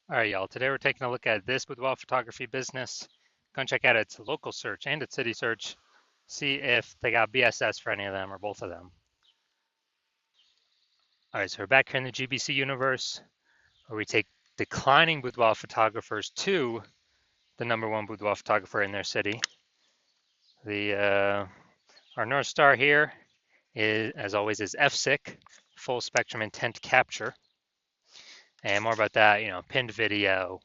All right, y'all. Today we're taking a look at this boudoir photography business. Go and check out its local search and its city search. See if they got BSS for any of them or both of them. All right, so we're back here in the GBC universe where we take declining boudoir photographers to the #1 boudoir photographer in their city. Our North Star here is, as always, is FSIC, full spectrum intent capture. And more about that, pinned video,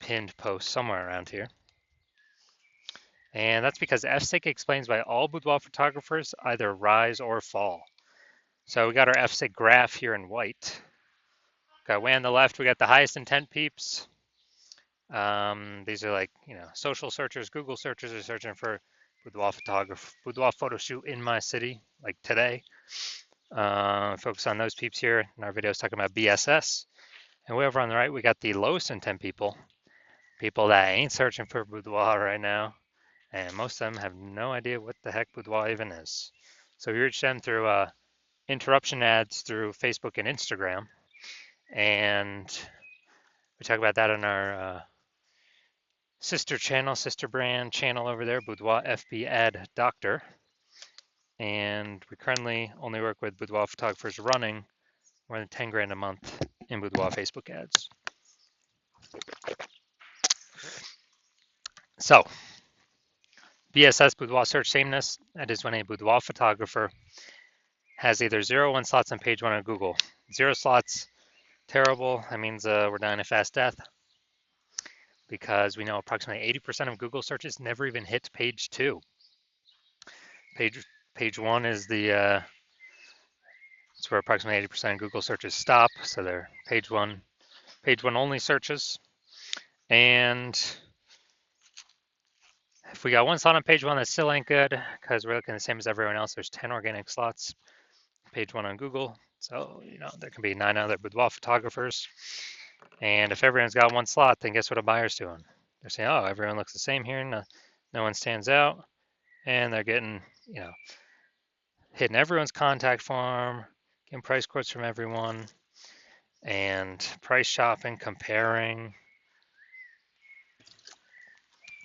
pinned post somewhere around here. And that's because FSIC explains why all boudoir photographers either rise or fall. So we got our FSIC graph here in white. Got way on the left, we got the highest intent peeps. These are like, social searchers, Google searchers are searching for boudoir photo shoot in my city, like today. Focus on those peeps here. In our video is talking about BSS. And way over on the right, we got the lowest intent people that ain't searching for boudoir right now. And most of them have no idea what the heck boudoir even is. So we reach them through interruption ads through Facebook and Instagram. And we talk about that on our sister brand channel over there, Boudoir FB Ad Doctor. And we currently only work with boudoir photographers running more than 10 grand a month in boudoir Facebook ads. So, BSS boudoir search sameness, that is when a boudoir photographer has either 0 or 1 slots on page 1 on Google. 0 slots, terrible. That means we're dying a fast death because we know approximately 80% of Google searches never even hit page 2. Page 1 is it's where approximately 80% of Google searches stop. So they're page one only searches. And if we got 1 slot on page 1, that still ain't good because we're looking the same as everyone else. There's 10 organic slots, page 1 on Google. So, there can be 9 other boudoir photographers. And if everyone's got 1 slot, then guess what a buyer's doing? They're saying, oh, everyone looks the same here. No one stands out. And they're getting, hitting everyone's contact form, getting price quotes from everyone, and price shopping, comparing,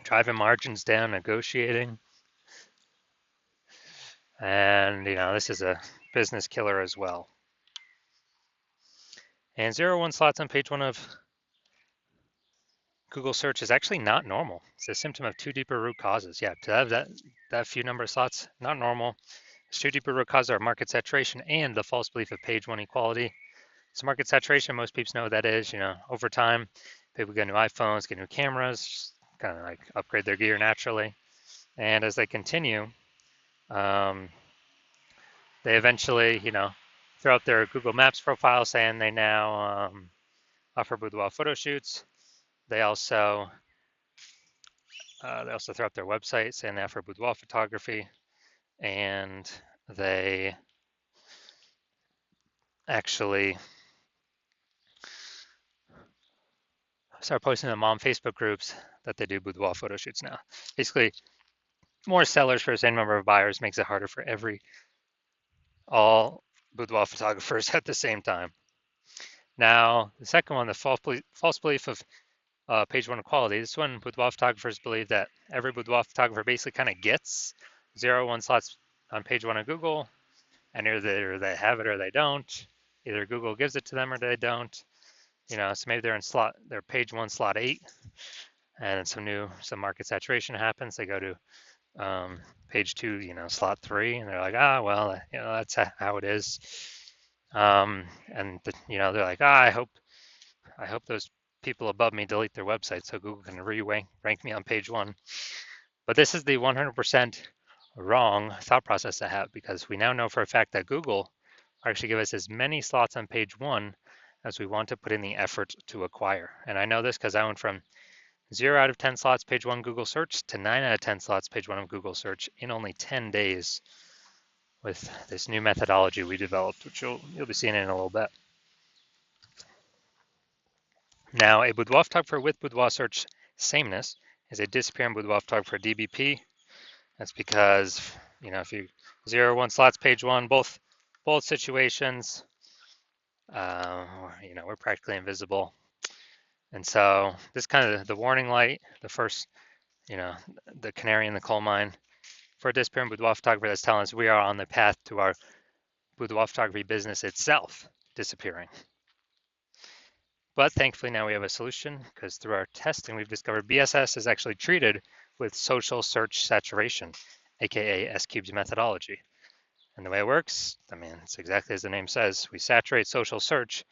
driving margins down, negotiating. And, this is a business killer as well. And 0 1 slots on page 1 of Google search is actually not normal. It's a symptom of 2 deeper root causes. Yeah, to have that few number of slots, not normal. It's 2 deeper root causes are market saturation and the false belief of page 1 equality. So market saturation, most people know what that is. Over time, people get new iPhones, get new cameras, kind of like upgrade their gear naturally. And as they continue, they eventually, throw up their Google Maps profile saying they now offer boudoir photo shoots. They also throw up their website saying they offer boudoir photography, and they actually start posting in mom Facebook groups that they do boudoir photo shoots now. Basically, more sellers for the same number of buyers makes it harder for all boudoir photographers at the same time. Now, the second one, the false belief of page 1 equality. This one, boudoir photographers believe that every boudoir photographer basically kind of gets 0 1 slots on page 1 of Google, and either they have it or they don't. Either Google gives it to them or they don't. So maybe they're page 1 slot 8, and some market saturation happens. They go to page 2, slot 3, and they're like, well, that's how it is. And they're like, I hope those people above me delete their website so Google can rank me on page 1. But this is the 100% wrong thought process to have, because we now know for a fact that Google actually give us as many slots on page 1 as we want to put in the effort to acquire. And I know this because I went from 0 out of 10 slots page 1 Google search to 9 out of 10 slots page 1 of Google search in only 10 days with this new methodology we developed, which you'll be seeing in a little bit. Now, a boudoir photographer with boudoir search sameness is a disappearing boudoir photographer DBP. That's because, if you 0 1 slots page 1, both situations, we're practically invisible. And so this kind of the warning light, the first, the canary in the coal mine for a disappearing boudoir photographer that's telling us we are on the path to our boudoir photography business itself disappearing. But thankfully now we have a solution because through our testing we've discovered BSS is actually treated with social search saturation, aka S-Cube's methodology. And the way it works, it's exactly as the name says. We saturate social search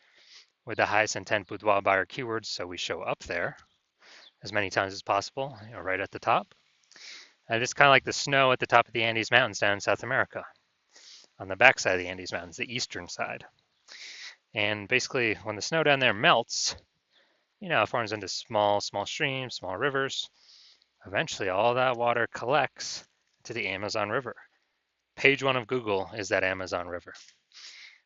with the highest intent boudoir buyer keywords, so we show up there as many times as possible, right at the top. And it's kind of like the snow at the top of the Andes Mountains down in South America, on the backside of the Andes Mountains, the eastern side. And basically, when the snow down there melts, it forms into small streams, small rivers. Eventually, all that water collects to the Amazon River. Page 1 of Google is that Amazon River.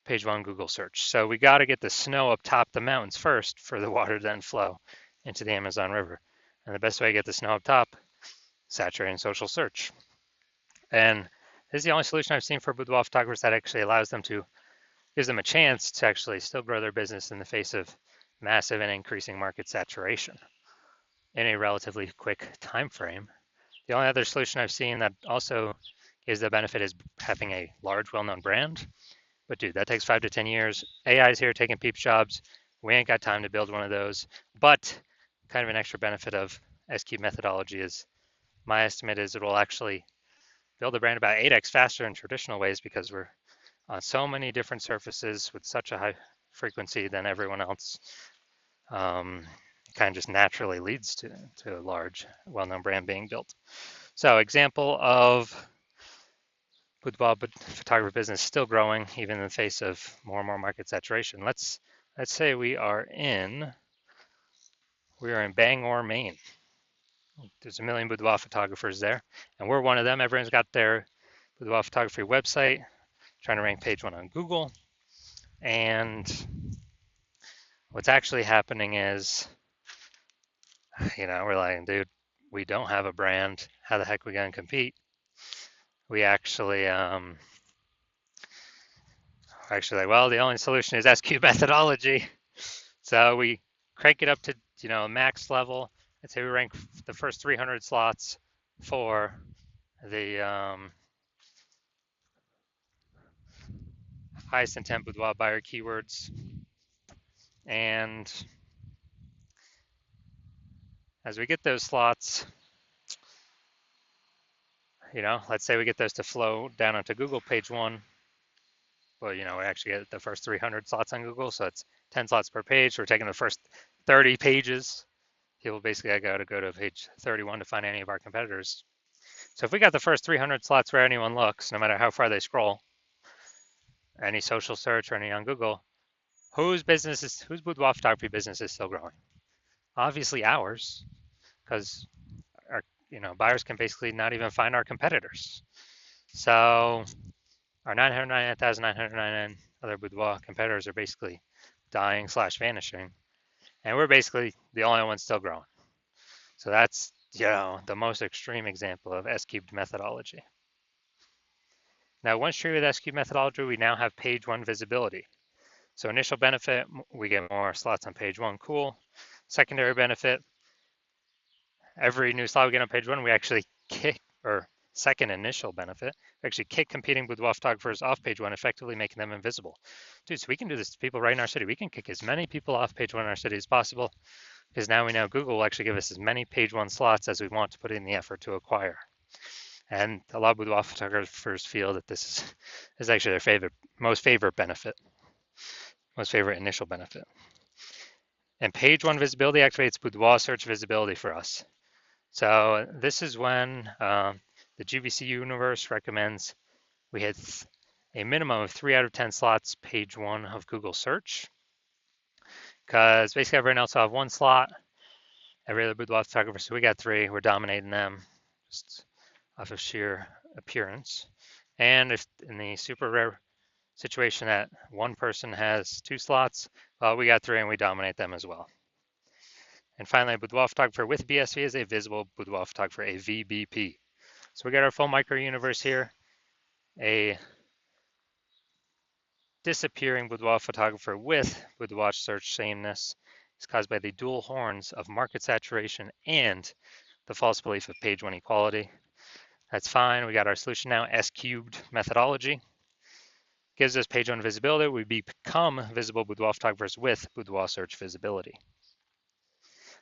Page 1 Google search. So we got to get the snow up top the mountains first for the water to then flow into the Amazon River. And the best way to get the snow up top, saturating social search. And this is the only solution I've seen for boudoir photographers that actually gives them a chance to actually still grow their business in the face of massive and increasing market saturation in a relatively quick time frame. The only other solution I've seen that also gives the benefit is having a large, well-known brand. But dude, that takes 5 to 10 years. AI is here taking peep jobs. We ain't got time to build one of those. But kind of an extra benefit of S-Cube methodology is my estimate is it will actually build a brand about 8x faster than traditional ways because we're on so many different surfaces with such a high frequency than everyone else. Kind of just naturally leads to a large, well-known brand being built. So example of boudoir photography business still growing even in the face of more and more market saturation. Let's say we are in Bangor, Maine. There's a million boudoir photographers there, and we're one of them. Everyone's got their boudoir photography website, trying to rank page 1 on Google. And what's actually happening is, we're like, dude, we don't have a brand. How the heck are we going to compete? We actually, the only solution is S-Cube methodology. So we crank it up to, max level. Let's say we rank the first 300 slots for the highest intent boudoir buyer keywords. And as we get those slots, let's say we get those to flow down onto Google page 1. Well, we actually get the first 300 slots on Google, so it's 10 slots per page. We're taking the first 30 pages. People basically got to go to page 31 to find any of our competitors. So if we got the first 300 slots where anyone looks, no matter how far they scroll, any social search or any on Google, whose boudoir photography business is still growing? Obviously ours, because our buyers can basically not even find our competitors. So our 999,999 other boudoir competitors are basically dying / vanishing, and we're basically the only ones still growing. So that's the most extreme example of S-Cubed methodology. Now, once treated with S-Cubed methodology, we now have page 1 visibility. So initial benefit, we get more slots on page 1, cool. Secondary benefit, every new slot we get on page 1, we actually kick, or second initial benefit, we actually kick competing boudoir photographers off page 1, effectively making them invisible. Dude, so we can do this to people right in our city. We can kick as many people off page 1 in our city as possible, because now we know Google will actually give us as many page 1 slots as we want to put in the effort to acquire. And a lot of boudoir photographers feel that this is actually their most favorite initial benefit. And page 1 visibility activates boudoir search visibility for us. So this is when the GVC universe recommends we hit a minimum of 3 out of 10 slots page 1 of Google search, because basically everyone else will have 1 slot. Every other boudoir photographer, so we got 3. We're dominating them just off of sheer appearance. And if in the super rare situation that one person has 2 slots, well, we got 3 and we dominate them as well. And finally, a boudoir photographer with BSV is a visible boudoir photographer, a VBP. So we got our full micro universe here. A disappearing boudoir photographer with boudoir search sameness, is caused by the dual horns of market saturation and the false belief of page one equality. That's fine. We got our solution now. S cubed methodology gives us page one visibility. We become visible boudoir photographers with boudoir search visibility.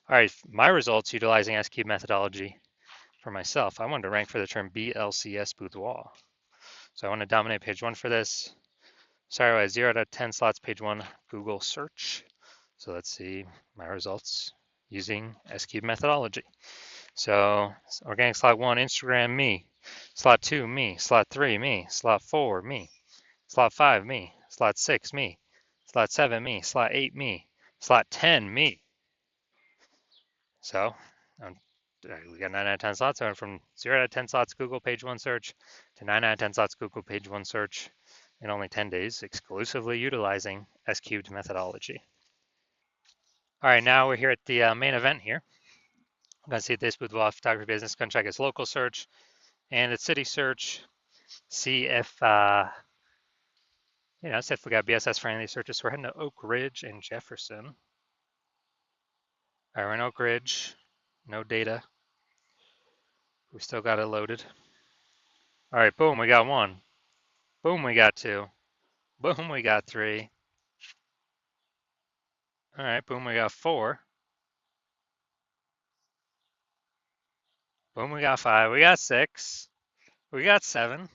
All right, my results utilizing S cubed methodology for myself. I wanted to rank for the term BLCS boudoir. So I want to dominate page one for this. Sorry, I had 0 out of 10 slots, page one, Google search. So let's see my results using S cubed methodology. So organic slot one, Instagram, me. Slot two, me. Slot three, me. Slot four, me. Slot five, me. Slot six, me. Slot seven, me. Slot eight, me. Slot 10, me. So we got 9 out of 10 slots. I went from 0 out of 10 slots Google page one search to 9 out of 10 slots Google page one search in only 10 days, exclusively utilizing S cubed methodology. All right, now we're here at the main event here. I'm going to see this boudoir photography business. Going to check its local search and its city search. See if see if we got BSS for any of these searches. So we're heading to Oak Ridge and Jefferson. All right, we're in Oak Ridge. No data. We still got it loaded. All right, boom, we got one. Boom, we got two. Boom, we got three. All right, boom, we got four. Boom, we got five. We got six. We got seven.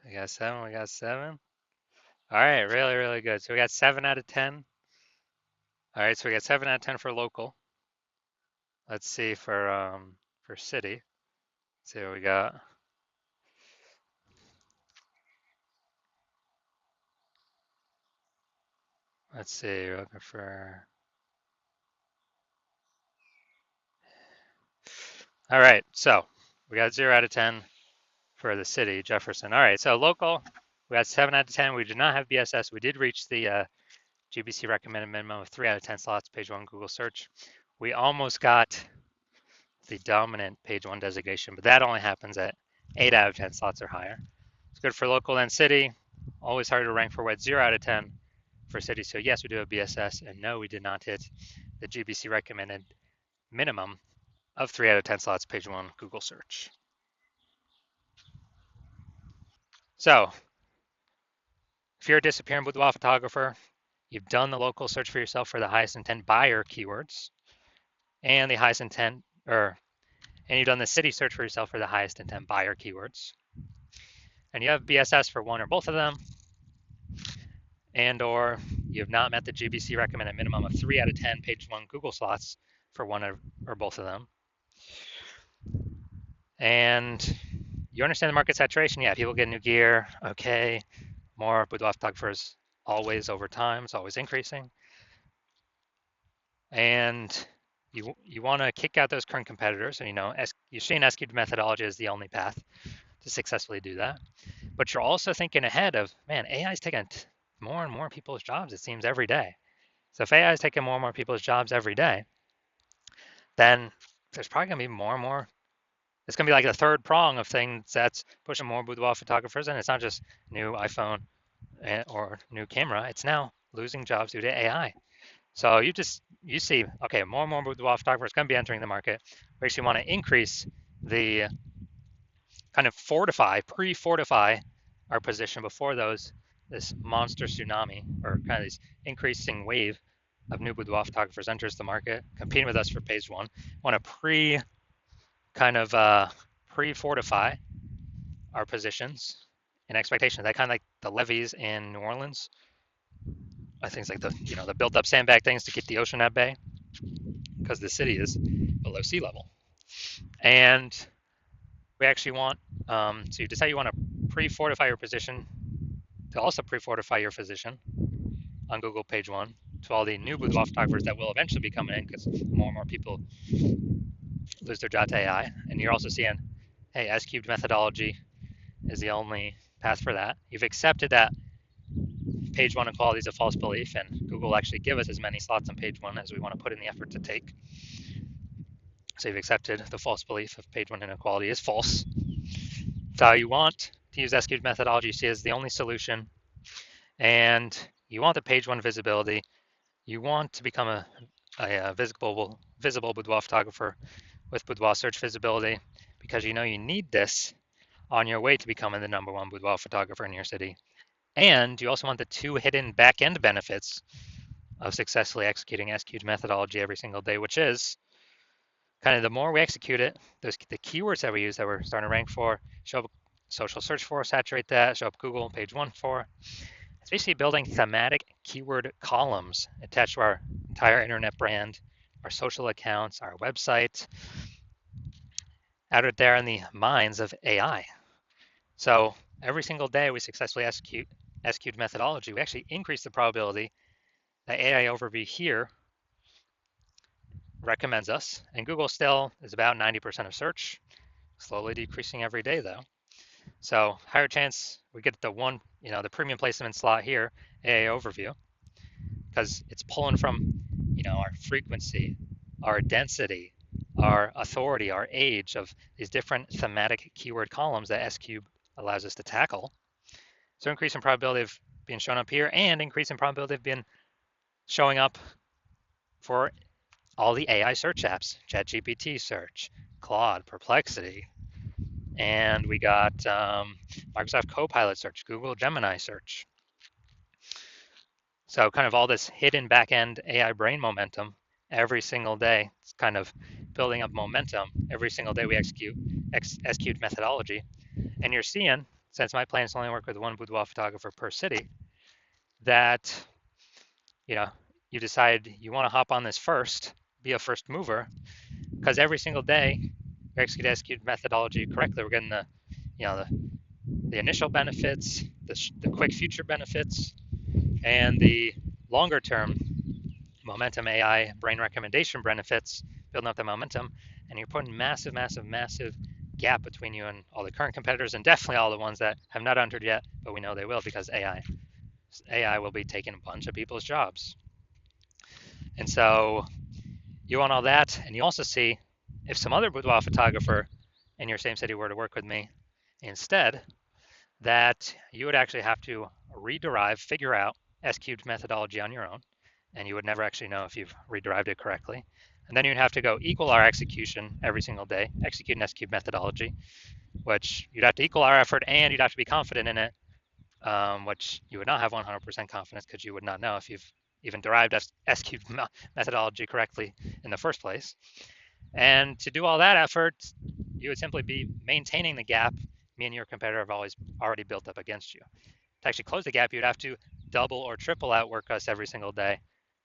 We got seven. We got seven. All right, really, really good. So we got 7 out of 10. All right, so we got 7 out of 10 for local. Let's see for city. Let's see what we got. Let's see, we're looking for. All right, so we got 0 out of 10 for the city, Jefferson. All right, so local, we got 7 out of 10. We did not have BSS. We did reach the GBC recommended minimum of 3 out of 10 slots, page one Google search. We almost got the dominant page one designation, but that only happens at 8 out of 10 slots or higher. It's good for local and city. Always hard to rank for what 0 out of 10 for city. So yes, we do have BSS, and no, we did not hit the GBC recommended minimum of 3 out of 10 slots, page one Google search. So if you're a disappearing boudoir photographer, you've done the local search for yourself for the highest intent buyer keywords and the highest intent, and you've done the city search for yourself for the highest intent buyer keywords, and you have BSS for one or both of them, and or you have not met the GBC recommended minimum of 3 out of 10 page one Google slots for one or both of them, and you understand the market saturation. Yeah, people get new gear. Okay, more boudoir photographers always over time. It's always increasing. And you want to kick out those current competitors. And you're seeing S cubed methodology as the only path to successfully do that. But you're also thinking ahead of, man, AI is taking more and more people's jobs, it seems, every day. So if AI is taking more and more people's jobs every day, then there's probably going to be more and more. It's going to be like the third prong of things that's pushing more boudoir photographers. And it's not just new iPhone or new camera. It's now losing jobs due to AI. So you see, okay, more and more boudoir photographers going to be entering the market. We actually want to increase the kind of pre-fortify our position before this monster tsunami or kind of this increasing wave of new boudoir photographers enters the market, competing with us for page one. Want to pre-fortify our positions in expectation. That kind of like the levees in New Orleans. I think it's like the built-up sandbag things to keep the ocean at bay because the city is below sea level. And we actually want so you decide you want to pre-fortify your position to also pre-fortify your position on Google page one to all the new boudoir photographers that will eventually be coming in because more and more people lose their job to AI. And you're also seeing, hey, S cubed methodology is the only path for that. You've accepted that page one equality is a false belief, and Google will actually give us as many slots on page one as we want to put in the effort to take. So you've accepted the false belief of page one inequality is false. So you want to use S cubed methodology, you see as the only solution, and You want the page one visibility. You want to become a visible boudoir photographer with boudoir search visibility because you know you need this on your way to becoming the #1 boudoir photographer in your city. And you also want the two hidden back-end benefits of successfully executing SQ'd methodology every single day, which is kind of the more we execute it, the keywords that we use that we're starting to rank for, show up social search for, saturate that, show up Google page one for. It's basically building thematic keyword columns attached to our entire internet brand, our social accounts, our website, out there in the minds of AI. So every single day we successfully execute methodology, we actually increase the probability that AI overview here recommends us, and Google still is about 90% of search, slowly decreasing every day though. So higher chance we get the premium placement slot here, AI overview, because it's pulling from, our frequency, our density, our authority, our age of these different thematic keyword columns that SQ allows us to tackle. So increase in probability of being shown up here and increase in probability of being showing up for all the AI search apps, ChatGPT search, Claude, Perplexity, and we got Microsoft Copilot search, Google Gemini search. So kind of all this hidden back-end AI brain momentum every single day. It's kind of building up momentum every single day we execute methodology. And you're seeing, since my plan is to only work with one boudoir photographer per city, that you decide you want to hop on this first, be a first mover, because every single day we execute methodology correctly. We're getting the initial benefits, the quick future benefits, and the longer term momentum AI brain recommendation benefits, building up the momentum, and you're putting massive gap between you and all the current competitors, and definitely all the ones that have not entered yet, but we know they will because AI will be taking a bunch of people's jobs. And so you want all that, and you also see if some other boudoir photographer in your same city were to work with me instead, that you would actually have to figure out SQ'd methodology on your own, and you would never actually know if you've rederived it correctly. And then you'd have to go equal our execution every single day, execute an SQ'd methodology, which you'd have to equal our effort and you'd have to be confident in it, which you would not have 100% confidence because you would not know if you've even derived SQ'd methodology correctly in the first place. And to do all that effort, you would simply be maintaining the gap me and your competitor have already built up against you. To actually close the gap, you'd have to double or triple outwork us every single day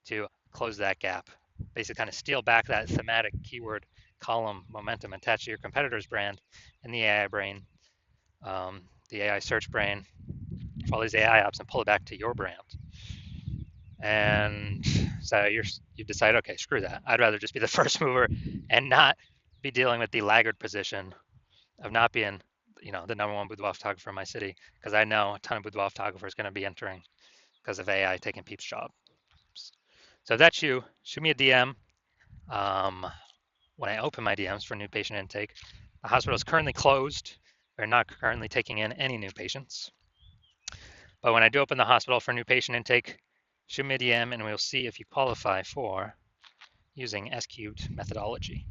to close that gap. Basically kind of steal back that thematic keyword column momentum attached to your competitor's brand and the AI brain, the AI search brain for all these AI apps and pull it back to your brand. And so you've decided, okay, screw that. I'd rather just be the first mover and not be dealing with the laggard position of not being, the #1 boudoir photographer in my city, because I know a ton of boudoir photographers going to be entering because of AI taking people's jobs. So if that's you, shoot me a DM. When I open my DMs for new patient intake, the hospital is currently closed. We're not currently taking in any new patients. But when I do open the hospital for new patient intake, shoot me a DM and we'll see if you qualify for using SQ'd methodology.